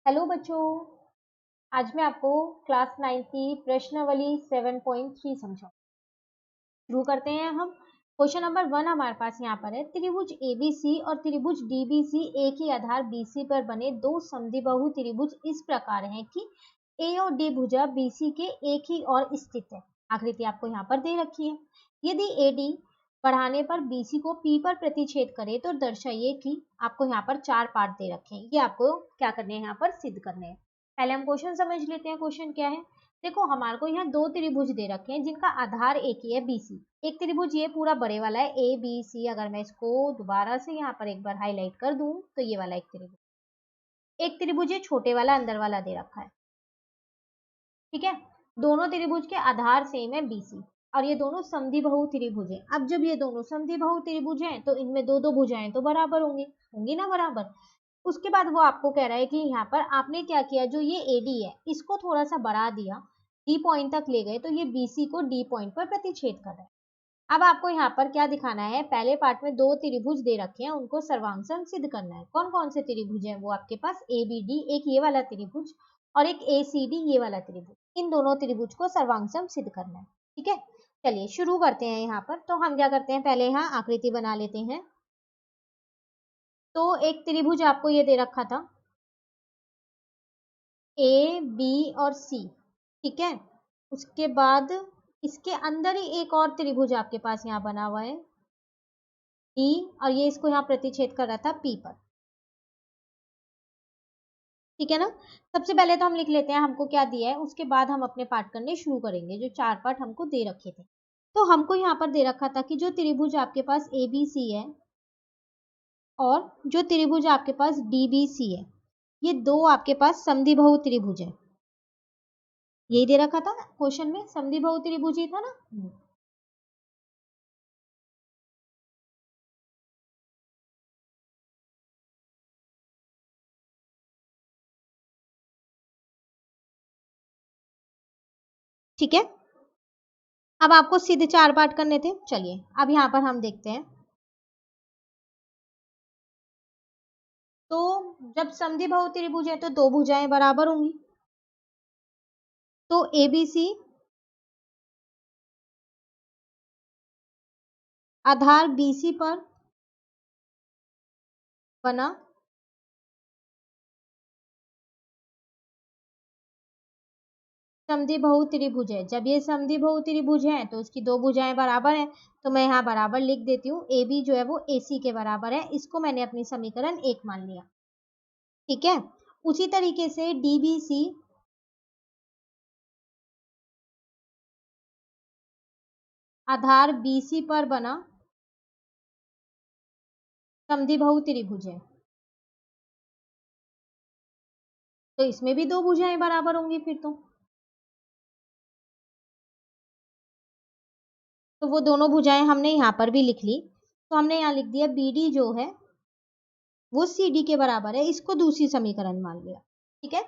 Hello बच्चों, आज मैं आपको क्लास 9 की प्रश्नावली 7.3 समझाऊँ। शुरू करते हैं हम। क्वेश्चन नंबर 1 हमारे पास यहाँ पर है, त्रिभुज एबीसी और त्रिभुज डीबीसी एक ही आधार बीसी पर बने दो समद्विबाहु त्रिभुज इस प्रकार हैं कि ए और डी भुजा बीसी के एक ही ओर स्थित है। आकृति आपको यहाँ पर दे रखी है। यदि एडी बढ़ाने पर बीसी को पी पर प्रतिच्छेद करे तो दर्शाइए कि आपको यहाँ पर 4 पार्ट दे रखे हैं। ये आपको क्या करने हैं, यहाँ पर सिद्ध करने हैं। पहले हम क्वेश्चन समझ लेते हैं। क्वेश्चन क्या है, देखो हमारे को यहाँ दो त्रिभुज दे रखे हैं जिनका आधार एक ही है बीसी। एक त्रिभुज ये पूरा बड़े वाला है ए बी सी। अगर मैं इसको दोबारा से यहाँ पर एक बार हाईलाइट कर दूं तो ये वाला एक त्रिभुज। एक त्रिभुज ये छोटे वाला अंदर वाला दे रखा है, ठीक है। दोनों त्रिभुज के आधार सेम है बीसी और ये दोनों समद्विबाहु त्रिभुज है। अब जब ये दोनों समद्विबाहु त्रिभुज हैं तो इनमें दो दो भुजाएं तो बराबर होंगी होंगी ना, बराबर। उसके बाद वो आपको कह रहा है कि यहाँ पर आपने क्या किया, जो ये एडी है इसको थोड़ा सा बढ़ा दिया, डी पॉइंट तक ले गए तो ये बीसी को डी पॉइंट पर प्रतिच्छेद कर रहा है। अब आपको यहाँ पर क्या दिखाना है, पहले पार्ट में दो त्रिभुज दे रखे हैं, उनको सर्वांग सिद्ध करना है। कौन कौन से त्रिभुज हैं वो आपके पास, ए बी डी, एक ये वाला त्रिभुज और एक ए सी डी ये वाला त्रिभुज। इन दोनों त्रिभुज को सर्वांग सिद्ध करना है, ठीक है। चलिए शुरू करते हैं। यहाँ पर तो हम क्या करते हैं, पहले यहाँ आकृति बना लेते हैं। तो एक त्रिभुज आपको ये दे रखा था ए बी और सी, ठीक है। उसके बाद इसके अंदर ही एक और त्रिभुज आपके पास यहाँ बना हुआ है डी, और ये इसको यहाँ प्रतिच्छेद कर रहा था पी पर, ठीक है ना। सबसे पहले तो हम लिख लेते हैं हमको क्या दिया है, उसके बाद हम अपने पार्ट करने शुरू करेंगे जो 4 पार्ट हमको दे रखे थे। तो हमको यहाँ पर दे रखा था कि जो त्रिभुज आपके पास ए बी सी है और जो त्रिभुज आपके पास डी बी सी है, ये दो आपके पास समद्विबाहु त्रिभुज है। यही दे रखा था क्वेश्चन में, समद्विबाहु त्रिभुज ही था ना। ठीक है। अब आपको सीधे 4 पार्ट करने थे। चलिए अब यहाँ पर हम देखते हैं। तो जब समद्विबाहु त्रिभुज है तो दो भुजाएं बराबर होंगी। तो एबीसी आधार बीसी पर बना समद्विबाहु त्रिभुज है। जब ये समद्विबाहु त्रिभुज है तो इसकी दो भुजाएं बराबर हैं, तो मैं यहाँ बराबर लिख देती हूँ। ए बी जो है वो ए सी के बराबर है, इसको मैंने अपनी समीकरण 1 मान लिया, ठीक है। उसी तरीके से डी बी सी आधार बीसी पर बना समद्विबाहु त्रिभुज है, तो इसमें भी दो भुजाएं बराबर होंगी फिर तो वो दोनों भुजाएं हमने यहाँ पर भी लिख ली। तो हमने यहाँ लिख दिया बी डी जो है वो सी डी के बराबर है, इसको दूसरी समीकरण मान लिया, ठीक है।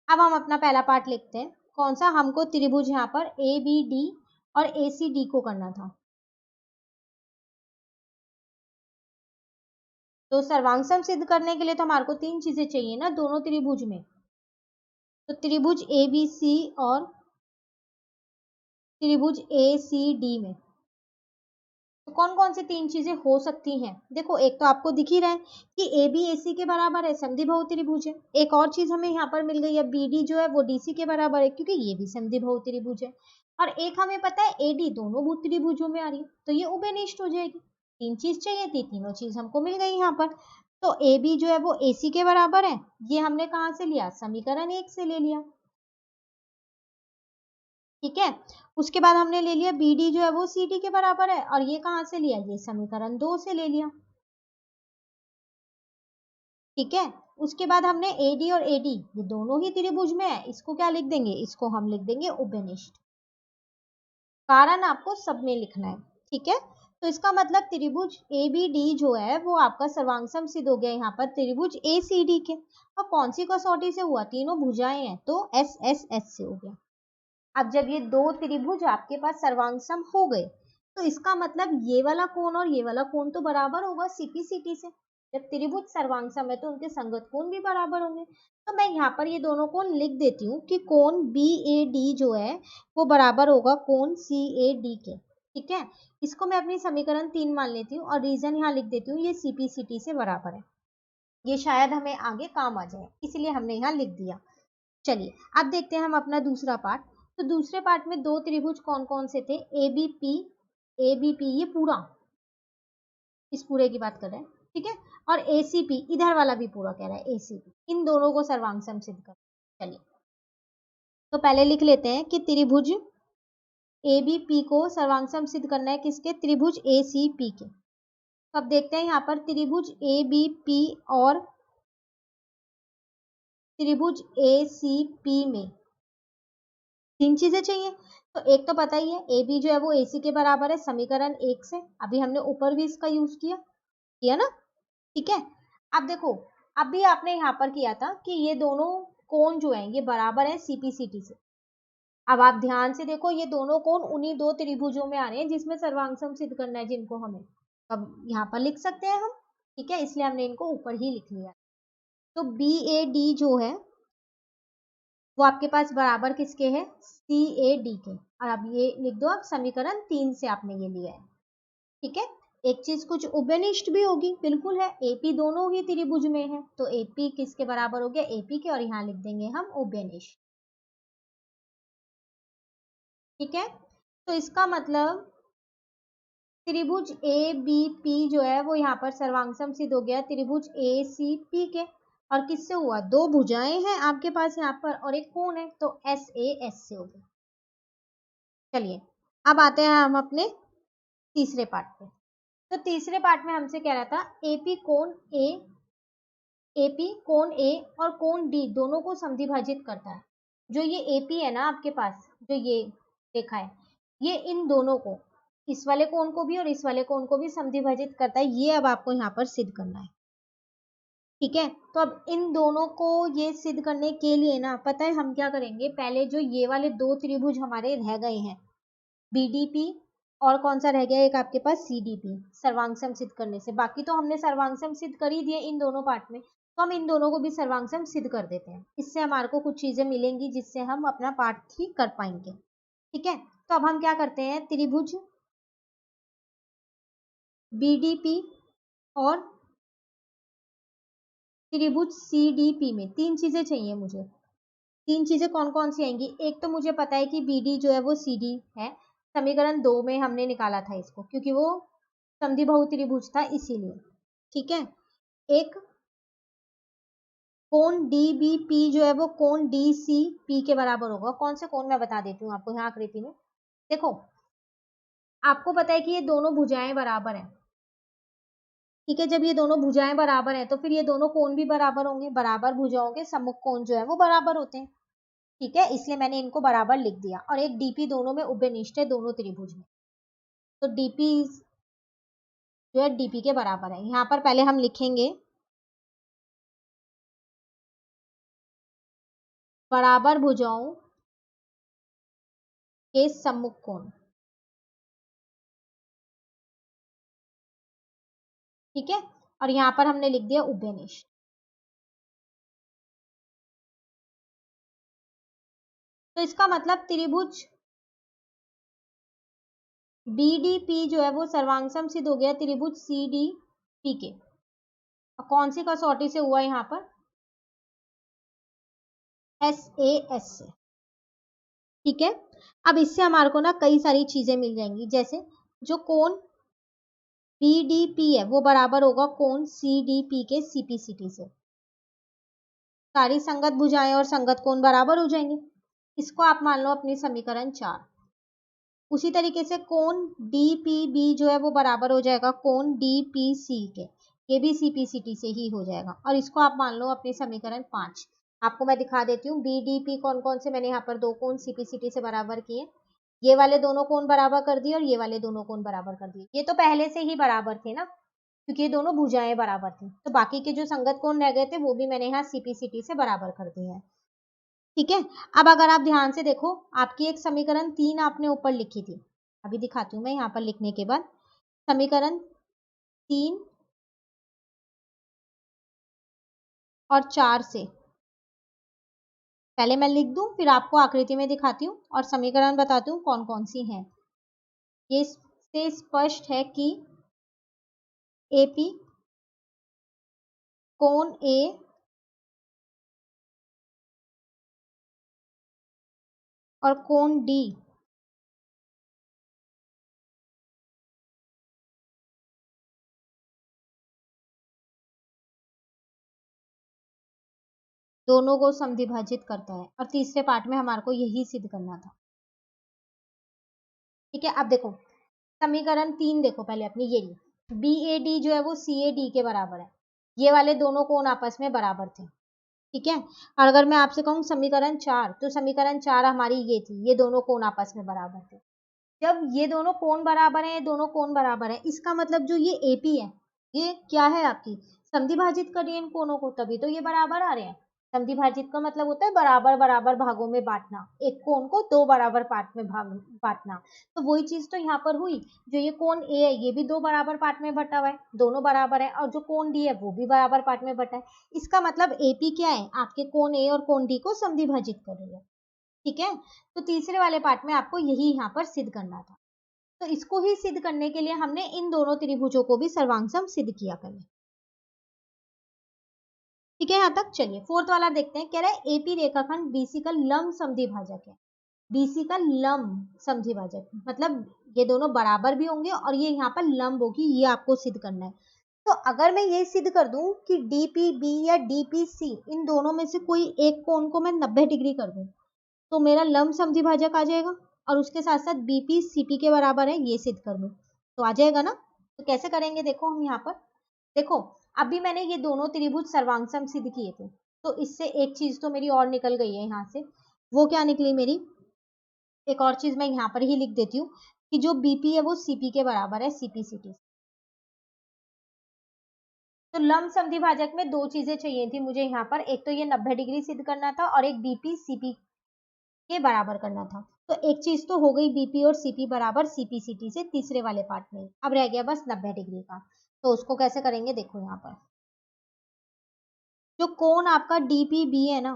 अब हम अपना पहला पार्ट लिखते हैं। कौन सा, हमको त्रिभुज यहाँ पर ए बी डी और ए सी डी को करना था। तो सर्वांग सिद्ध करने के लिए तो हमारे को 3 चीजें चाहिए ना दोनों त्रिभुज में। तो त्रिभुज ए बी सी और त्रिभुज ए सी डी में तो कौन कौन सी 3 चीजें हो सकती हैं, देखो एक तो आपको दिख ही रहा है कि ए बी ए सी के बराबर है, समद्विबाहु त्रिभुज है। एक और चीज हमें यहाँ पर मिल गई है, बी डी जो है वो डी सी के बराबर है क्योंकि ये भी समद्विबाहु त्रिभुज है। और एक हमें पता है ए डी दोनों त्रिभुजों में आ रही है, तो ये उभयनिष्ठ हो जाएगी। 3 चीज चाहिए थी, तीनों चीज हमको मिल गई यहाँ पर। तो ए बी जो है वो ए सी के बराबर है, ये हमने कहाँ से लिया, समीकरण 1 से ले लिया, ठीक है। उसके बाद हमने ले लिया बी डी जो है वो सी डी के बराबर है, और ये कहाँ से लिया, ये समीकरण 2 से ले लिया, ठीक है। उसके बाद हमने ए डी और ए डी ये दोनों ही त्रिभुज में है, इसको क्या लिख देंगे, इसको हम लिख देंगे उभयनिष्ठ। कारण आपको सब में लिखना है, ठीक है। तो इसका मतलब त्रिभुज ए बी डी जो है वो आपका सर्वांग सिद्ध हो गया यहाँ पर त्रिभुज ए सी डी के। और कौन सी कसौटी से हुआ, तीनों भुजाएं हैं तो एस एस एस से हो गया। अब जब ये दो त्रिभुज आपके पास सर्वांग हो गए तो इसका मतलब ये वाला कोण और ये वाला कोण तो बराबर होगा सीपी सीटी से। जब त्रिभुज सर्वांगसम है तो उनके संगत कोण भी बराबर होंगे। तो मैं यहाँ पर ये दोनों कोण लिख देती हूँ कि कोण BAD जो है वो बराबर होगा कोण CAD के। ठीक है, इसको मैं अपनी समीकरण 3 मान लेती हूँ और रीजन यहाँ लिख देती हूँ, ये CPCT से बराबर है। ये शायद हमें आगे काम आ जाए, इसलिए हमने यहाँ लिख दिया। चलिए अब देखते हैं हम अपना दूसरा पार्ट। तो दूसरे पार्ट में दो त्रिभुज कौन कौन से थे, ABP ये पूरा, इस पूरे की बात कर रहे हैं। ठीक है, और ACP इधर वाला भी पूरा कह रहा है, ACP, इन दोनों को सर्वांगसम सिद्ध कर। चलिए तो पहले लिख लेते हैं कि त्रिभुज ABP को सर्वांगसम सिद्ध करना है किसके, त्रिभुज ACP के। तो अब देखते हैं यहाँ पर त्रिभुज ABP और त्रिभुज ACP में तीन चीजें चाहिए। तो एक तो पता ही है, AB जो है वो AC के बराबर है समीकरण 1 से, अभी हमने ऊपर भी इसका यूज किया ना। ठीक है, अब देखो अभी आपने यहाँ पर किया था कि ये दोनों कोण जो है ये बराबर है CPCT से। अब आप ध्यान से देखो, ये दोनों कोण उन्हीं दो त्रिभुजों में आ रहे हैं जिसमें सर्वांगसम सिद्ध करना है, जिनको हमें अब यहाँ पर लिख सकते हैं हम। ठीक है, इसलिए हमने इनको ऊपर ही लिख लिया। तो BAD जो है वो आपके पास बराबर किसके है, CAD के। और अब ये लिख दो, आप समीकरण 3 से आपने ये लिया है। ठीक है, एक चीज कुछ उभयनिष्ठ भी होगी, बिल्कुल है, AP दोनों ही त्रिभुज में है तो AP किसके बराबर हो गया, AP के, और यहाँ लिख देंगे हम उभयनिष्ठ। ठीक है, तो इसका मतलब त्रिभुज ABP जो है वो यहाँ पर सर्वांगसम सिद्ध हो गया त्रिभुज ACP के। और किससे हुआ, दो भुजाएं हैं आपके पास यहाँ पर और एक कोण है, तो SAS से हो गया। चलिए अब आते हैं हम अपने तीसरे पार्ट पे। तो तीसरे पार्ट में हमसे कह रहा था AP कोण A और कोण D दोनों को समद्विभाजित करता है। जो ये AP है ना आपके पास, जो ये रेखा है, ये इन दोनों को, इस वाले कोण को भी और इस वाले कोण को भी समद्विभाजित करता है। ये अब आपको यहाँ पर सिद्ध करना है। ठीक है, तो अब इन दोनों को ये सिद्ध करने के लिए ना, पता है हम क्या करेंगे, पहले जो ये वाले दो त्रिभुज हमारे रह गए हैं BDP, और कौन सा रह गया एक आपके पास CDP, सर्वांगसम सिद्ध करने से, बाकी तो हमने सर्वांगसम सिद्ध कर ही दिए इन दोनों पार्ट में, तो हम इन दोनों को भी सर्वांगसम सिद्ध कर देते हैं। इससे हमारे को कुछ चीजें मिलेंगी जिससे हम अपना पार्ट ठीक कर पाएंगे। ठीक है, तो अब हम क्या करते हैं, त्रिभुज BDP और त्रिभुज CDP में तीन चीजें चाहिए मुझे। तीन चीजें कौन कौन सी आएंगी, एक तो मुझे पता है कि BD जो है वो CD है, समीकरण 2 में हमने निकाला था इसको, क्योंकि वो समद्विबाहु त्रिभुज था इसीलिए। ठीक है, एक कोण DBP जो है वो कोण DCP के बराबर होगा। कौन से कोण, मैं बता देती हूँ आपको यहाँ आकृति में। देखो आपको पता है कि ये दोनों भुजाएं बराबर हैं। ठीक है, जब ये दोनों भुजाएं बराबर हैं तो फिर ये दोनों कोण भी बराबर होंगे, बराबर भुजाओं के सम्मुख कोण जो है वो बराबर होते हैं। ठीक है, इसलिए मैंने इनको बराबर लिख दिया। और एक DP दोनों में उभयनिष्ठ है, दोनों त्रिभुज में, तो DP जो है DP के बराबर है। यहाँ पर पहले हम लिखेंगे बराबर भुजाओं के सम्मुख कोण। ठीक है, और यहाँ पर हमने लिख दिया उभयनिष्ठ। तो इसका मतलब त्रिभुज BDP जो है वो सर्वांगसम सिद्ध हो गया त्रिभुज CDP के। और कौन सी कसौटी से हुआ यहाँ पर, SAS से। ठीक है, अब इससे हमारे को ना कई सारी चीजें मिल जाएंगी, जैसे जो कोण BDP है वो बराबर होगा कोण CDP के CPCT से। सारी संगत भुजाएं और संगत कोण बराबर हो जाएंगे। इसको आप मान लो अपनी समीकरण 4। उसी तरीके से कोण DPB जो है वो बराबर हो जाएगा कोण DPC के, ये भी CPCT से ही हो जाएगा। और इसको आप मान लो अपनी समीकरण 5। आपको मैं दिखा देती हूँ BDP कौन कौन से, मैंने यहाँ पर दो कोण CPCT से बराबर किए, ये वाले दोनों कोण बराबर कर दिए और ये वाले दोनों कोण बराबर कर दिए। ये तो पहले से ही बराबर थे ना, क्योंकि ये दोनों भुजाएं बराबर थी, तो बाकी के जो संगत कोण रह गए थे वो भी मैंने यहाँ CPCT से बराबर कर दिए हैं। ठीक है, अब अगर आप ध्यान से देखो, आपकी एक समीकरण 3 आपने ऊपर लिखी थी, अभी दिखाती हूँ मैं यहाँ पर लिखने के बाद। समीकरण 3 और 4 से। पहले मैं लिख दूं फिर आपको आकृति में दिखाती हूँ और समीकरण बताती हूँ कौन कौन सी हैं। ये से स्पष्ट है कि एपी कोण ए और कोण डी दोनों को समद्विभाजित करता है। और तीसरे पार्ट में हमारे को यही सिद्ध करना था। ठीक है, अब देखो समीकरण 3 देखो पहले अपनी, ये बी ए डी जो है वो सी ए डी के बराबर है। ये वाले दोनों कोण आपस में बराबर थे। ठीक है, और अगर मैं आपसे कहूँ समीकरण 4, तो समीकरण 4 हमारी ये थी, ये दोनों कोण आपस में बराबर थे। जब ये दोनों कोण बराबर है, ये दोनों कोण बराबर है, इसका मतलब जो ये एपी है ये क्या है आपकी, समद्विभाजित करिए इन कोणों को, तभी तो ये बराबर आ रहे हैं। समद्विभाजित का मतलब होता है बराबर बराबर भागों में बांटना, एक कोण को 2 बराबर पार्ट में बांटना। तो वही चीज तो यहाँ पर हुई। जो ये कोण ए है ये भी 2 बराबर पार्ट में बटा हुआ है, दोनों बराबर है, और जो कोण डी है वो भी बराबर पार्ट में बटा है। इसका मतलब एपी क्या है, आपके कोण ए और कोण डी को समद्विभाजित कर रही है। ठीक है, तो तीसरे वाले पार्ट में आपको यही यहाँ पर सिद्ध करना था। तो इसको ही सिद्ध करने के लिए हमने इन दोनों त्रिभुजों को भी सर्वांग सिद्ध किया पहले। ठीक है, यहाँ तक चलिए फोर्थ वाला देखते हैं। कह रहा है एपी रेखाखंड बीसी का लंब समद्विभाजक है। बीसी का लंब समद्विभाजक मतलब ये दोनों बराबर भी होंगे और ये यहाँ पर लंब होगी, ये आपको सिद्ध करना है। तो अगर मैं ये सिद्ध कर दूं कि डीपीबी या डीपीसी इन दोनों में से कोई एक कोण को मैं 90 डिग्री कर दूं तो मेरा लंब समद्विभाजक आ जाएगा, और उसके साथ साथ बीपी सीपी के बराबर है ये सिद्ध कर दूं तो आ जाएगा ना। तो कैसे करेंगे देखो हम यहाँ पर, देखो अभी मैंने ये दोनों त्रिभुज सर्वांग सिद्ध किए थे, तो इससे एक चीज तो मेरी और निकल गई है यहाँ से। वो क्या निकली मेरी, एक और चीज मैं यहाँ पर ही लिख देती हूँ कि जो बीपी है वो सीपी के बराबर है सीपी सीटी। तो लंब समद्विभाजक में दो चीजें चाहिए थी मुझे यहाँ पर, एक तो ये 90 डिग्री सिद्ध करना था और एक बीपी सीपी के बराबर करना था। तो एक चीज तो हो गई बीपी और सीपी बराबर सीपी सीटी से तीसरे वाले पार्ट में। अब रह गया बस 90 डिग्री का, तो उसको कैसे करेंगे देखो यहाँ पर। जो कोण आपका डीपीबी है ना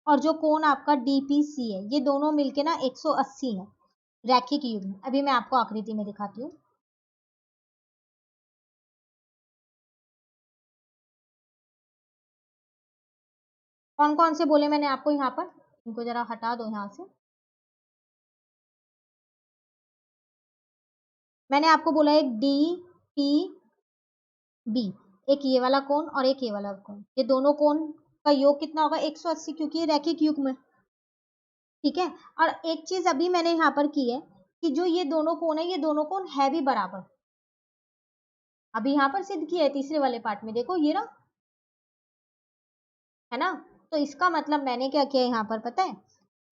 और जो कोण आपका डीपीसी है ये दोनों मिलके ना 180 है रैखिक युग्म। अभी मैं आपको आकृति में दिखाती हूँ। कौन कौन से बोले मैंने आपको यहाँ पर, इनको जरा हटा दो यहाँ से। मैंने आपको बोला एक डी पी बी, एक ये वाला कोण और एक ये वाला कोण, ये दोनों कोण का योग कितना होगा 180, क्योंकि ये रैखिक युग्म है। ठीक है, और एक चीज अभी मैंने यहाँ पर की है कि जो ये दोनों कोण है ये दोनों कोण है भी बराबर। अभी यहाँ पर सिद्ध किया है तीसरे वाले पार्ट में, देखो ये ना है ना। तो इसका मतलब मैंने क्या किया यहाँ पर पता है,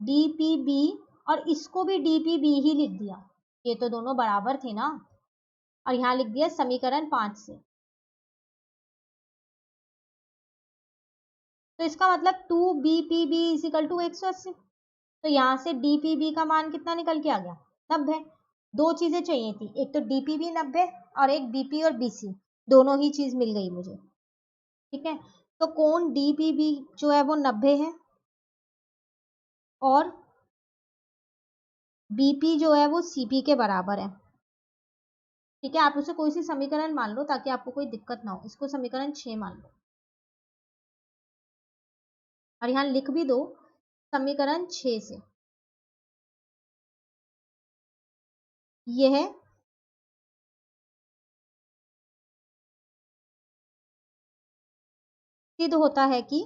डीपीबी और इसको भी डीपीबी ही लिख दिया, ये तो दोनों बराबर थे ना, और यहाँ लिख दिया समीकरण 5 से। तो इसका मतलब 2BPB इजिकल टू 180। तो यहाँ से डीपीबी का मान कितना निकल के आ गया 90। दो चीजें चाहिए थी, एक तो डीपीबी 90 और एक बीपी और बीसी, दोनों ही चीज मिल गई मुझे। ठीक है, तो कोण डीपीबी जो है वो 90 है और बीपी जो है वो सीपी के बराबर है। ठीक है, आप उसे कोई सी समीकरण मान लो ताकि आपको कोई दिक्कत ना हो, इसको समीकरण 6 मान लो और यहाँ लिख भी दो समीकरण 6 से यह सिद्ध होता है कि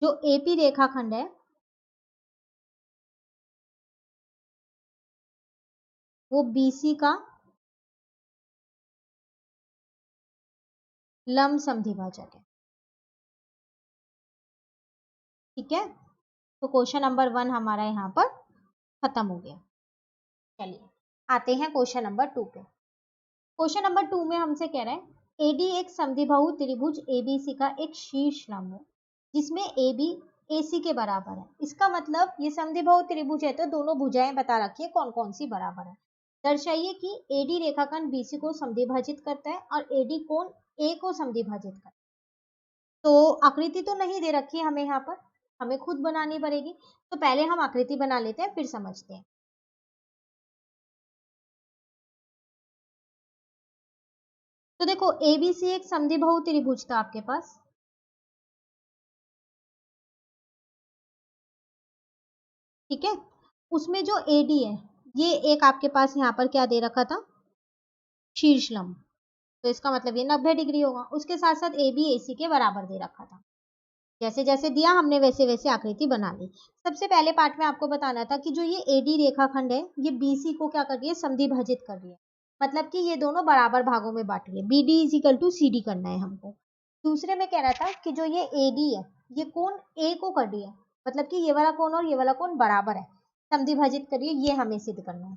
जो एपी रेखाखंड है वो बीसी का लंब समद्विभाजक है। ठीक है, तो क्वेश्चन नंबर 1 हमारा यहाँ पर खत्म हो गया। चलिए आते हैं क्वेश्चन नंबर 2 पे। क्वेश्चन नंबर 2 में हमसे कह रहा है एडी एक समद्विबाहु त्रिभुज एबीसी का एक शीर्ष लंब है जिसमें एबी एसी के बराबर है। इसका मतलब ये समद्विबाहु त्रिभुज है तो दोनों भुजाएं बता रखी है कौन कौन सी बराबर है। दर्शाइए कि एडी रेखाखंड बीसी को समद्विभाजित करता है और एडी कोण ए को समद्विभाजित करता है। तो आकृति तो नहीं दे रखी है हमें यहाँ पर, हमें खुद बनानी पड़ेगी। तो पहले हम आकृति बना लेते हैं, फिर समझते हैं। तो देखो एबीसी एक समद्विबाहु त्रिभुज था आपके पास, ठीक है। उसमें जो एडी है, ये एक आपके पास यहाँ पर क्या दे रखा था, शीर्ष लंब, तो इसका मतलब ये 90 डिग्री होगा। उसके साथ साथ ए बी ए सी के बराबर दे रखा था। जैसे जैसे दिया हमने वैसे वैसे आकृति बना ली। सबसे पहले पार्ट में आपको बताना था कि जो ये एडी रेखाखंड है, ये बीसी को क्या कर रही है, समद्विभाजित कर रही है। मतलब कि ये दोनों बराबर भागों में बांट रही है। B D is equal to C D करना है हमको। दूसरे में कह रहा था कि जो ये एडी है, ये कोण ए को कर रही है। मतलब कि ये वाला कोण और ये वाला कोण बराबर है, समद्विभाजित कर रही है, ये हमें सिद्ध करना है।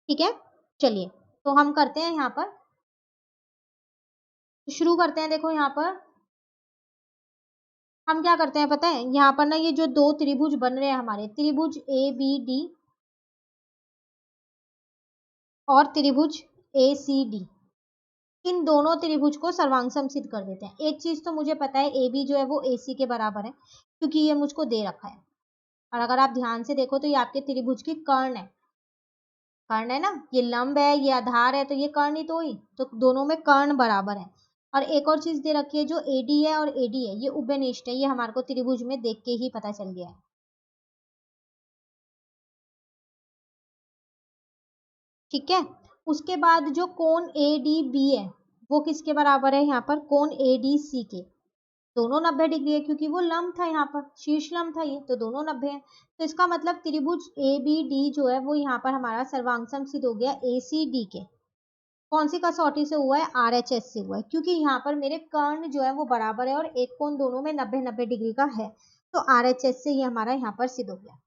ठीक है, चलिए तो हम करते हैं यहाँ पर, शुरू करते हैं। देखो यहाँ पर हम क्या करते हैं पता है, यहाँ पर ना ये जो दो त्रिभुज बन रहे हैं हमारे, त्रिभुज ए बी डी और त्रिभुज ए सी डी, इन दोनों त्रिभुज को सर्वांग सिद्ध कर देते हैं। एक चीज तो मुझे पता है, ए बी जो है वो ए सी के बराबर है, क्योंकि ये मुझको दे रखा है। और अगर आप ध्यान से देखो तो ये आपके त्रिभुज की कर्ण है, कर्ण है ना, ये लंब है, ये आधार है, तो ये कर्ण ही तो हुई, तो दोनों में कर्ण बराबर है। और एक और चीज दे रखी है, जो एडी है और एडी है, ये उभयनिष्ठ है, ये हमारे को त्रिभुज में देख के ही पता चल गया है। ठीक है, उसके बाद जो कोण ए डी बी है, वो किसके बराबर है, यहाँ पर कोण ए डी सी के, दोनों 90 डिग्री है, क्योंकि वो लंब था, यहाँ पर शीर्ष लंब था ये, तो दोनों 90 है। तो इसका मतलब त्रिभुज ए बी डी जो है वो यहाँ पर हमारा सर्वांग सिद्ध हो गया ए सी डी के। कौन सी कसौटी से हुआ है, आर एच एस से हुआ है, क्योंकि यहाँ पर मेरे कर्ण जो है वो बराबर है और एक कोण दोनों में 90-90 डिग्री का है, तो आर एच एस से ये हमारा यहाँ पर सिद्ध हो गया।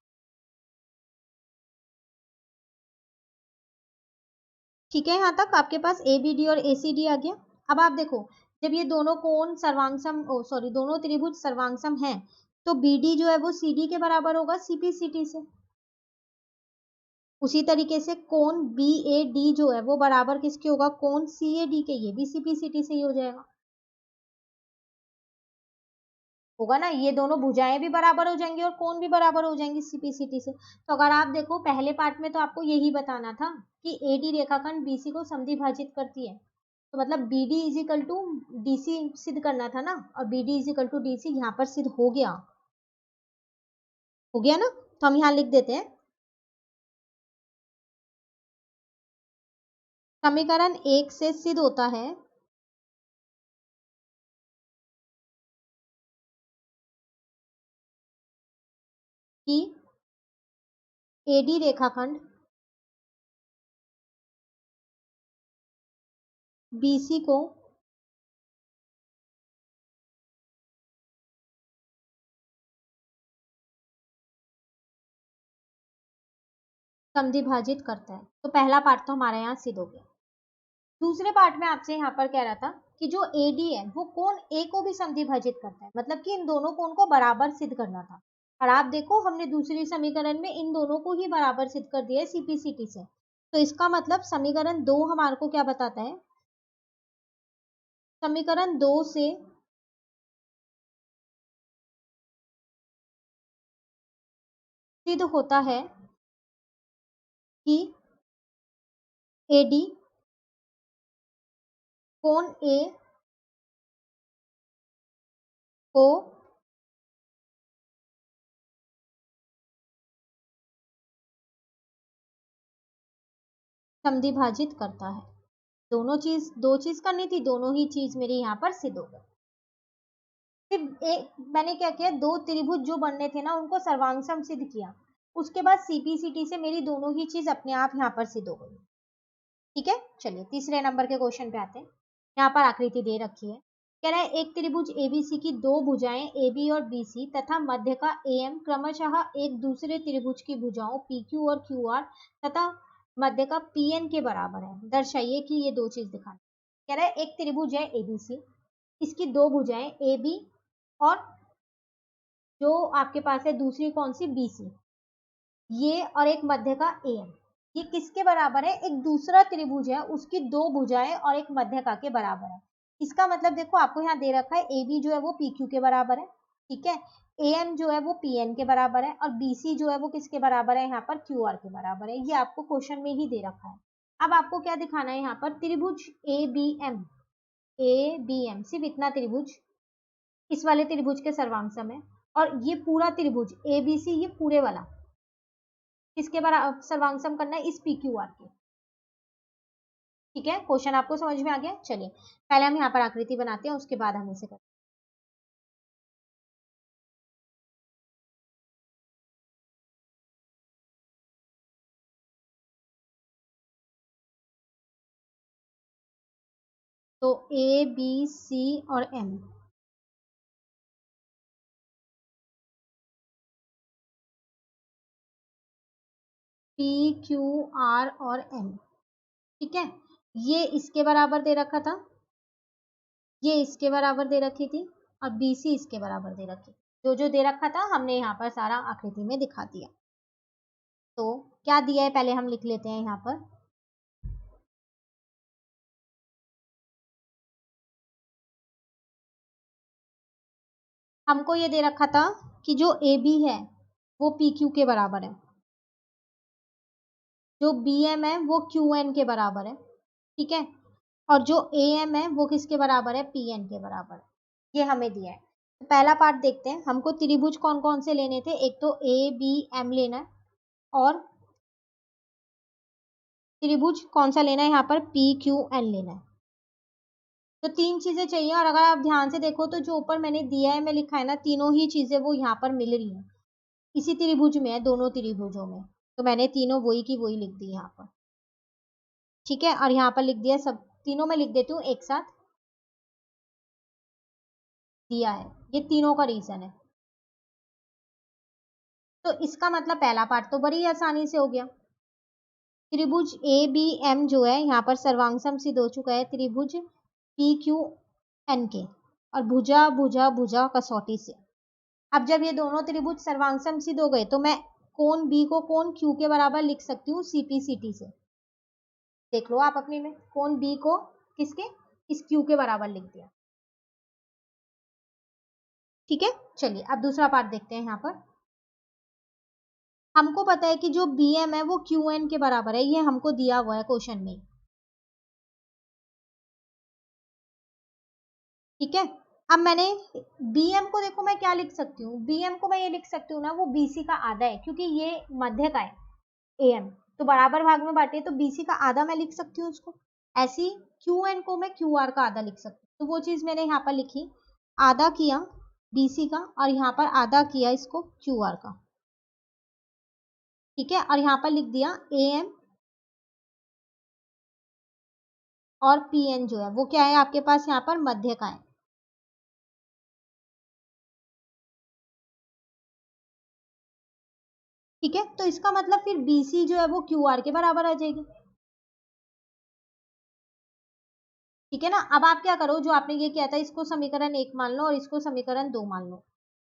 ठीक है, यहाँ तक आपके पास ए बी डी और ए सी डी आ गया। अब आप देखो, जब ये दोनों कोण सर्वांगसम, सॉरी दोनों त्रिभुज सर्वांगसम हैं, तो बी डी जो है वो सी डी के बराबर होगा सीपी सी टी से। उसी तरीके से कोण बी ए डी जो है वो बराबर किसके होगा, कोण सी ए डी के, ये भी सीपी सी टी से ही हो जाएगा, होगा ना। ये दोनों भुजाएं भी बराबर हो जाएंगी और कोण भी बराबर हो जाएंगी सीपीसीटी से। तो अगर आप देखो पहले पार्ट में तो आपको यही बताना था कि एडी रेखाखंड बीसी को समद्विभाजित करती है, तो मतलब BD is equal to DC सिद्ध करना था ना, और BD is equal to DC यहाँ पर सिद्ध हो गया ना। तो हम यहाँ लिख देते हैं, समीकरण 1 से सिद्ध होता है कि एडी रेखाखंड बीसी को समद्विभाजित करता है। तो पहला पार्ट तो हमारे यहाँ सिद्ध हो गया। दूसरे पार्ट में आपसे यहाँ पर कह रहा था कि जो एडी है वो कोण ए को भी समद्विभाजित करता है, मतलब कि इन दोनों कोण को बराबर सिद्ध करना था। और आप देखो हमने दूसरी समीकरण में इन दोनों को ही बराबर सिद्ध कर दिया है सीपीसीटी से। तो इसका मतलब समीकरण 2 हमारे को क्या बताता है, समीकरण 2 से सिद्ध होता है कि एडी कोण ए को समद्विभाजित करता है। दोनों चीज, दो चीज करनी थी, दोनों ही चीज मेरी यहाँ पर सिद्ध हो गई। सिर्फ एक मैंने क्या किया, दो त्रिभुज जो बनने थे ना उनको सर्वांगसम सिद्ध किया, उसके बाद सीपीसीटी से मेरी दोनों ही चीज अपने आप यहाँ पर सिद्ध हो गई। ठीक है, चलिए तीसरे नंबर के क्वेश्चन पे आते हैं। यहाँ पर आकृति दे रखी है, कह रहा है एक त्रिभुज एबीसी की दो भुजाएं ए बी और बी सी तथा मध्य का ए एम क्रमशः एक दूसरे त्रिभुज की भुजाओं पी क्यू और क्यू आर तथा मध्य का पी एन के बराबर है, दर्शाइए कि ये दो चीज दिखानी। कह रहा है एक त्रिभुज है एबीसी, इसकी दो भुजाएं ए बी और जो आपके पास है दूसरी कौन सी, बी सी, ये और एक मध्य का ए एम, ये किसके बराबर है, एक दूसरा त्रिभुज है उसकी दो भुजाएं और एक मध्यका के बराबर है। इसका मतलब देखो आपको यहाँ दे रखा है ए बी जो है वो पी क्यू के बराबर है, ठीक है, ए एम जो है वो पी एन के बराबर है, और बी सी जो है वो किसके बराबर है, यहाँ पर क्यू आर के बराबर है। ये आपको क्वेश्चन में ही दे रखा है। अब आपको क्या दिखाना है, यहाँ पर त्रिभुज A B M, A B M सिर्फ इतना त्रिभुज इस वाले त्रिभुज के सर्वांगसम है, और ये पूरा त्रिभुज ए बी सी ये पूरे वाला किसके बराबर सर्वांगसम करना है, इस पी क्यू आर के। ठीक है, क्वेश्चन आपको समझ में आ गया। चलिए पहले हम यहाँ पर आकृति बनाते हैं, उसके बाद हम इसे करते हैं। तो ए बी सी और एम, पी क्यू आर और एम, ठीक है, ये इसके बराबर दे रखा था, ये इसके बराबर दे रखी थी, और बी सी इसके बराबर दे रखी। जो जो दे रखा था हमने यहाँ पर सारा आकृति में दिखा दिया। तो क्या दिया है पहले हम लिख लेते हैं यहाँ पर। हमको ये दे रखा था कि जो ए बी है वो पी क्यू के बराबर है, जो बी एम है वो क्यू एन के बराबर है, ठीक है, और जो ए एम है वो किसके बराबर है, पी एन के बराबर है। ये हमें दिया है। तो पहला पार्ट देखते हैं, हमको त्रिभुज कौन कौन से लेने थे, एक तो ए बी एम लेना है, और त्रिभुज कौन सा लेना है, यहाँ पर पी क्यू एन लेना है। तो तीन चीजें चाहिए, और अगर आप ध्यान से देखो तो जो ऊपर मैंने दिया है में लिखा है ना, तीनों ही चीजें वो यहाँ पर मिल रही हैं, इसी त्रिभुज में है, दोनों त्रिभुजों में। तो मैंने तीनों वही की वही लिख दी यहाँ पर, ठीक है, और यहाँ पर लिख दिया, सब तीनों में लिख देती हूँ एक साथ, दिया है। ये तीनों का रीजन है। तो इसका मतलब पहला पार्ट तो बड़ी आसानी से हो गया। त्रिभुज ए बी एम जो है यहाँ पर सर्वांगसम सिद्ध हो चुका है त्रिभुज पी क्यू एन के, और भुजा भुजा भुजा कसौटी से। अब जब ये दोनों त्रिभुज सर्वांगसम सिद्ध हो गए, तो मैं कोण बी को कोण क्यू के बराबर लिख सकती हूँ सीपीसीटी से। देख लो आप अपने में, कोण बी को किसके, इस क्यू के बराबर लिख दिया, ठीक है। चलिए अब दूसरा पार्ट देखते हैं। यहाँ पर हमको पता है कि जो बी एम है वो क्यू एन के बराबर है, ये हमको दिया हुआ है क्वेश्चन में, ठीक है। अब मैंने बी एम को देखो मैं क्या लिख सकती हूँ, बी एम को मैं ये लिख सकती हूँ ना, वो बी सी का आधा है, क्योंकि ये मध्य का है ए एम, तो बराबर भाग में बांटे, तो बी सी का आधा मैं लिख सकती हूँ उसको। ऐसी क्यू एन को मैं क्यू आर का आधा लिख सकती हूँ, तो वो चीज मैंने यहाँ पर लिखी, आधा किया बी सी का, और यहाँ पर आधा किया इसको क्यू आर का, ठीक है, और यहाँ पर लिख दिया ए एम और पी एन जो है वो क्या है आपके पास यहाँ पर मध्य का है, ठीक है। तो इसका मतलब फिर बी सी जो है वो क्यू आर के बराबर आ जाएगी, ठीक है ना। अब आप क्या करो, जो आपने ये किया था इसको समीकरण 1 मान लो और इसको समीकरण 2 मान लो।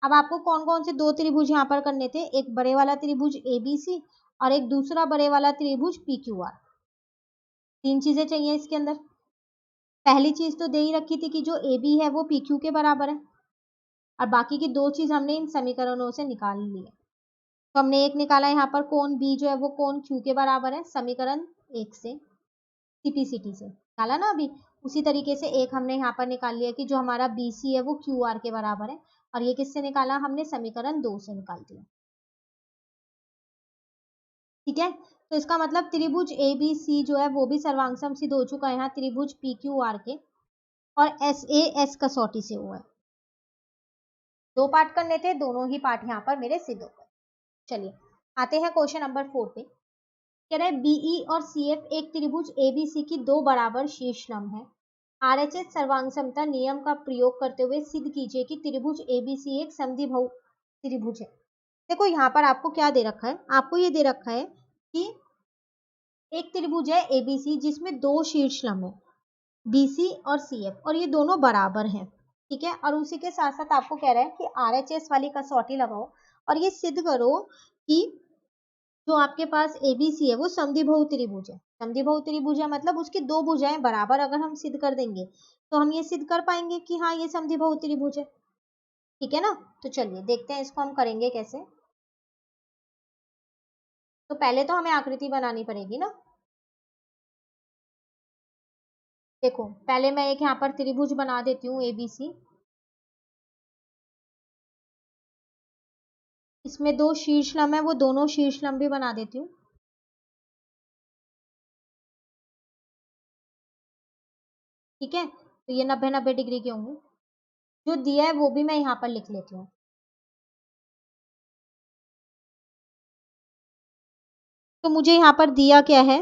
अब आपको कौन कौन से दो त्रिभुज यहाँ पर करने थे, एक बड़े वाला त्रिभुज एबीसी और एक दूसरा बड़े वाला त्रिभुज पी क्यू आर। तीन चीजें चाहिए इसके अंदर। पहली चीज तो दे ही रखी थी कि जो ए बी है वो पी क्यू के बराबर है, और बाकी की दो चीज हमने इन समीकरणों से निकाल ली है। तो हमने एक निकाला यहाँ पर, कोण बी जो है वो कोण क्यू के बराबर है, समीकरण 1 से, सीपीसीटी से निकाला ना अभी। उसी तरीके से एक हमने यहाँ पर निकाल लिया कि जो हमारा बी सी है वो क्यू आर के बराबर है, और ये किससे निकाला हमने, समीकरण 2 से निकाल दिया, ठीक है। तो इसका मतलब त्रिभुज ए बी सी जो है वो भी सर्वांगसम सिद्ध हो चुका है यहाँ त्रिभुज पी क्यू आर के, और एस ए एस कसौटी से हुआ है। दो पार्ट करने थे, दोनों ही पार्ट यहाँ पर मेरे सिद्ध हो गए। चलिए आते हैं क्वेश्चन नंबर 4 पे। कह रहे बीई और सीएफ एक त्रिभुज एबीसी की दो बराबर शीर्ष लंब है। आरएचएस सर्वांगसमता नियम का प्रयोग करते हुए सिद्ध कीजिए कि त्रिभुज एबीसी एक समद्विबाहु त्रिभुज है। देखो यहाँ पर आपको क्या दे रखा है, आपको ये दे रखा है कि एक त्रिभुज है एबीसी जिसमें दो शीर्ष लंब है बीसी और सीएफ, और ये दोनों बराबर हैं, ठीक है। और उसी के साथ साथ आपको कह रहा है कि आरएचएस वाली कसौटी लगाओ और ये सिद्ध करो कि जो आपके पास एबीसी है वो समद्विबाहु त्रिभुज है। समद्विबाहु त्रिभुज है मतलब उसकी दो भुजाएं बराबर अगर हम सिद्ध कर देंगे तो हम ये सिद्ध कर पाएंगे कि हाँ ये समद्विबाहु त्रिभुज है। ठीक है ना। तो चलिए देखते हैं इसको हम करेंगे कैसे। तो पहले तो हमें आकृति बनानी पड़ेगी ना। देखो पहले मैं एक यहाँ पर त्रिभुज बना देती हूँ एबीसी। इसमें दो शीर्षलंब है वो दोनों शीर्षलंब भी बना देती हूँ। ठीक है तो ये 90-90 डिग्री के होंगे। जो दिया है वो भी मैं यहाँ पर लिख लेती हूँ। तो मुझे यहाँ पर दिया क्या है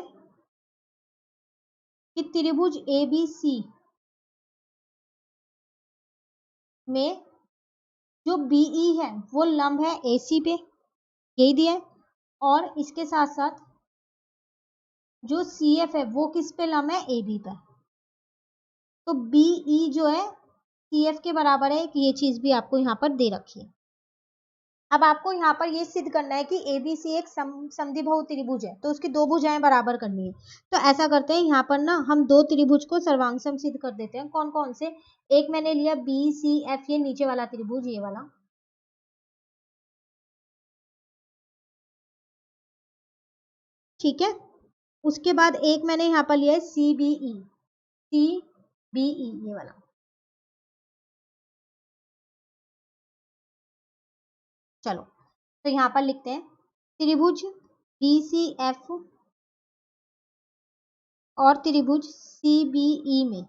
कि त्रिभुज एबीसी में जो बीई है वो लंब है एसी पे, यही दिया है। और इसके साथ साथ जो सीएफ है वो किस पे लंब है एबी पे। तो बीई जो है सीएफ के बराबर है, कि ये चीज भी आपको यहाँ पर दे रखी है। अब आपको यहाँ पर ये सिद्ध करना है कि एबीसी एक समद्विबाहु त्रिभुज है तो उसकी दो भुजाएं बराबर करनी है। तो ऐसा करते हैं यहाँ पर ना हम दो त्रिभुज को सर्वांग सिद्ध कर देते हैं। कौन कौन से? एक मैंने लिया बी सी एफ, ये नीचे वाला त्रिभुज ये वाला। ठीक है। उसके बाद एक मैंने यहाँ पर लिया है सी बी ई ये वाला। चलो तो यहाँ पर लिखते हैं त्रिभुज बी सी एफ और त्रिभुज सी बी ई में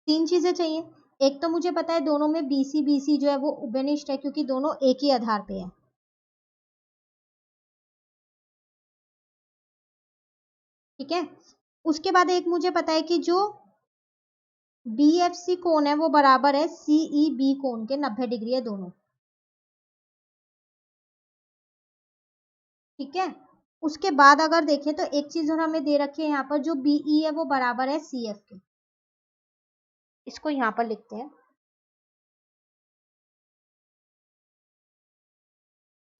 तीन चीजें चाहिए। एक तो मुझे पता है दोनों में बीसी जो है वो उभयनिष्ठ है क्योंकि दोनों एक ही आधार पे है। ठीक है। उसके बाद एक मुझे पता है कि जो बी एफ सी कोण है वो बराबर है सीई बी कोण के, 90 डिग्री है दोनों। ठीक है। उसके बाद अगर देखें तो एक चीज और हमें दे रखी है यहाँ पर, जो बीई है वो बराबर है सी एफ के। इसको यहाँ पर लिखते हैं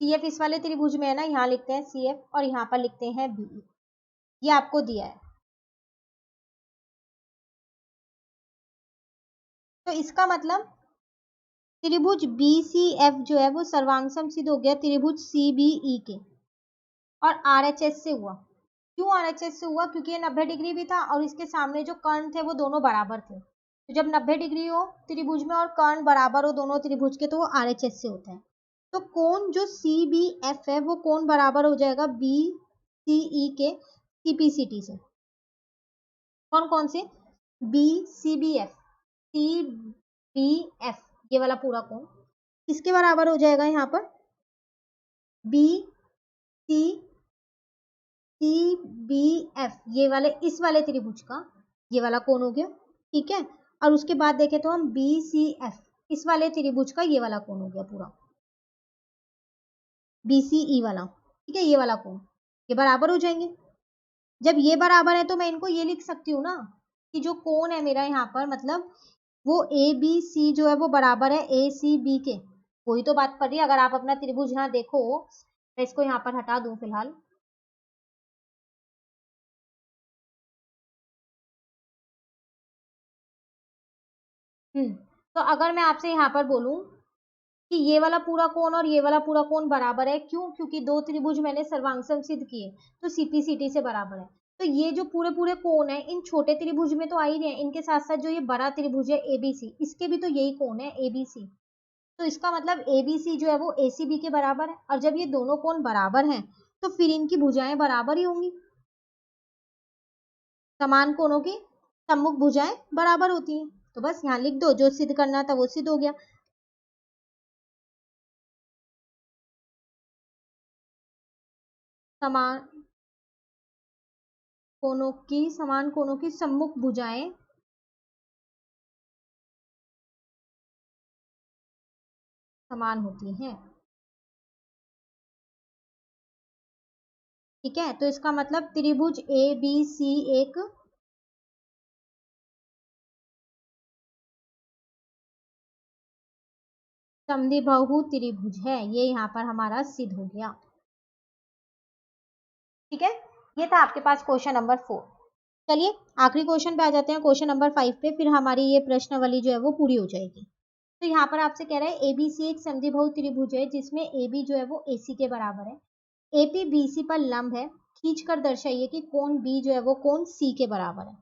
सी एफ, इस वाले त्रिभुज में है ना, यहाँ लिखते हैं सी एफ और यहाँ पर लिखते हैं बीई। ये आपको दिया है। तो इसका मतलब त्रिभुज बी सी एफ जो है वो सर्वांग सिद्ध हो गया त्रिभुज सी बी ई के, और आरएचएस से हुआ। क्यों आरएचएस से हुआ? क्योंकि ये 90 डिग्री भी था और इसके सामने जो कर्ण थे वो दोनों बराबर थे। तो जब 90 डिग्री हो त्रिभुज में और कर्ण बराबर हो दोनों त्रिभुज के तो वो आरएचएस से होता है। तो कोण जो सी बी एफ है वो कोण बराबर हो जाएगा बी सी ई के सीपीसीटी से। कौन कौन से? B C B F, C B F, ये वाला पूरा कोण किसके बराबर हो जाएगा यहाँ पर? B C C B F, ये वाले इस वाले त्रिभुज का ये वाला कोण हो गया। ठीक है। और उसके बाद देखें तो हम बी सी एफ, इस वाले त्रिभुज का ये वाला कोण हो गया पूरा, बीसीई वाला। ठीक है। ये वाला कोण ये बराबर हो जाएंगे। जब ये बराबर है तो मैं इनको ये लिख सकती हूँ ना कि जो कोण है मेरा यहाँ पर, मतलब वो ए बी सी जो है वो बराबर है ए सी बी के। वही तो बात कर रही है। अगर आप अपना त्रिभुज यहाँ देखो, मैं इसको यहाँ पर हटा दूं फिलहाल। तो अगर मैं आपसे यहाँ पर बोलूं कि ये वाला पूरा कोण और ये वाला पूरा कोण बराबर है, क्यों? क्योंकि दो त्रिभुज मैंने सर्वांग सिद्ध किए तो सीपीसीटी से बराबर है। तो ये जो पूरे पूरे कोण है इन छोटे त्रिभुज में तो आ ही रहे हैं, इनके साथ साथ जो ये बड़ा त्रिभुज है एबीसी, इसके भी तो यही कोण है एबीसी। तो इसका मतलब एबीसी जो है वो एसीबी के बराबर है। और जब ये दोनों कोण बराबर हैं तो फिर इनकी भुजाएं बराबर ही होंगी। समान कोणों की सम्मुख भुजाएं बराबर होती हैं। तो बस यहाँ लिख दो, जो सिद्ध करना था वो सिद्ध हो गया। समान समान कोणों की सम्मुख भुजाएं समान होती हैं। ठीक है। तो इसका मतलब त्रिभुज ए बी सी एक समद्विबाहु त्रिभुज है, ये यहाँ पर हमारा सिद्ध हो गया। ठीक है। ये था आपके पास क्वेश्चन नंबर 4। चलिए आखिरी क्वेश्चन पे आ जाते हैं, क्वेश्चन नंबर 5 पे, फिर हमारी ये प्रश्नावली जो है वो पूरी हो जाएगी। तो यहाँ पर आपसे कह रहा है एबीसी एक समद्विबाहु त्रिभुज है जिसमें एबी जो है वो एसी के बराबर है, एपी बीसी पर लंब है, खींचकर दर्शाइए कि कोण बी जो है वो कोण सी के बराबर है।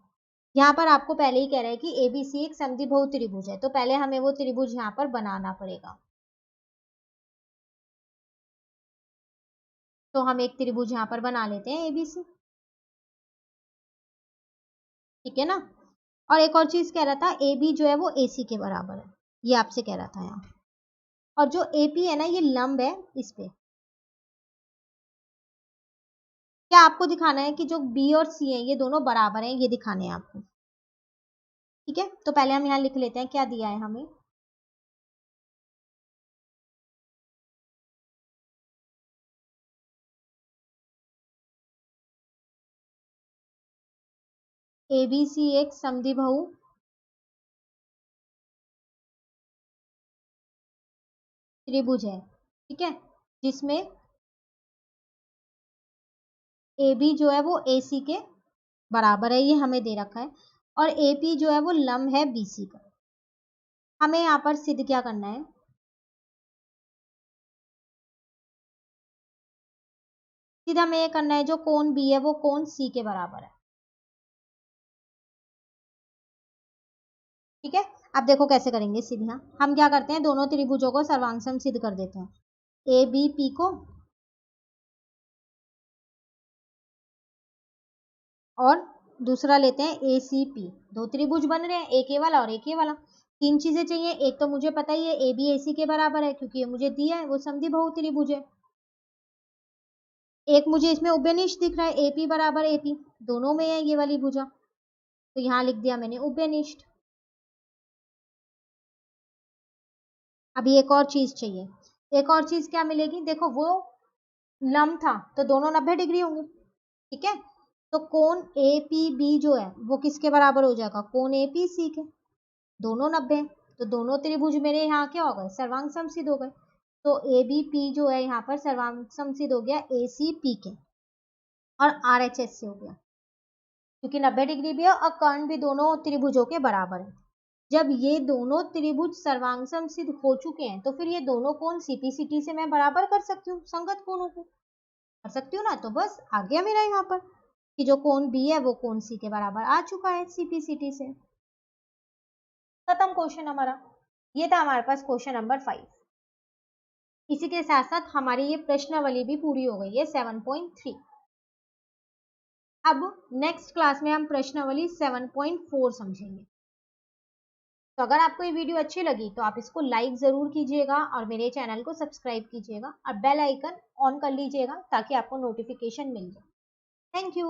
यहाँ पर आपको पहले ही कह रहा है कि एबीसी एक समद्विबाहु त्रिभुज है, तो पहले हमें वो त्रिभुज यहाँ पर बनाना पड़ेगा। तो हम एक त्रिभुज यहाँ पर बना लेते हैं एबीसी, ठीक है ना। और एक और चीज कह रहा था ए बी जो है वो ए सी के बराबर है, ये आपसे कह रहा था यहाँ। और जो ए पी है ना ये लंब है इस पे। क्या आपको दिखाना है कि जो बी और सी है ये दोनों बराबर हैं, ये दिखाने हैं आपको, ठीक है। तो पहले हम यहाँ लिख लेते हैं क्या दिया है हमें। ए बी सी एक समद्विबाहु त्रिभुज है, ठीक है, जिसमें ए बी जो है वो ए सी के बराबर है, ये हमें दे रखा है। और ए पी जो है वो लंब है बी सी का। हमें यहाँ पर सिद्ध क्या करना है, सिद्ध हमें ये करना है जो कोण बी है वो कोण सी के बराबर है, ठीक है। अब देखो कैसे करेंगे सिद्ध, यहाँ हम क्या करते हैं दोनों त्रिभुजों को सर्वांग सिद्ध कर देते हैं। ए बी पी को और दूसरा लेते हैं ए सी पी। दो त्रिभुज बन रहे हैं, एक ये वाला और एक ये वाला। तीन चीजें चाहिए, एक तो मुझे पता ही है ए बी ए सी के बराबर है क्योंकि ये मुझे दिया है, वो समद्विबाहु त्रिभुज है। एक मुझे इसमें उभयनिष्ठ दिख रहा है, ए पी बराबर ए पी, दोनों में है ये वाली भुजा, तो यहाँ लिख दिया मैंने उभयनिष्ठ। अभी एक और चीज चाहिए, एक और चीज क्या मिलेगी, देखो वो लंब था तो दोनों 90 डिग्री होंगे, ठीक है। तो कोण ए पी बी जो है वो किसके बराबर हो जाएगा, कोण ए पी सी के, दोनों 90 हैं, तो दोनों त्रिभुज मेरे यहाँ क्या हो गए, सर्वांग समसिद्ध हो गए। तो ए बी पी जो है यहाँ पर सर्वांग समसिद्ध हो गया ए सी पी के, और आर एच एस से हो गया क्योंकि 90 डिग्री भी है और कर्ण भी दोनों त्रिभुजों के बराबर है। जब ये दोनों त्रिभुज सर्वांग समसिद्ध हो चुके हैं तो फिर ये दोनों कोण सीपीसीटी से मैं बराबर कर सकती हूँ, संगत कोणों को कर सकती हूँ ना। तो बस आ गया मेरा यहाँ पर कि जो कोण बी है वो कोण सी के बराबर आ चुका है सीपीसीटी से। खत्म क्वेश्चन हमारा, ये था हमारे पास क्वेश्चन नंबर 5। इसी के साथ साथ हमारी ये प्रश्नावली भी पूरी हो गई है 7.3। अब नेक्स्ट क्लास में हम प्रश्नावली 7.4 समझेंगे। तो अगर आपको ये वीडियो अच्छी लगी तो आप इसको लाइक जरूर कीजिएगा और मेरे चैनल को सब्सक्राइब कीजिएगा और बेल आइकन ऑन कर लीजिएगा ताकि आपको नोटिफिकेशन मिल जाए। Thank you.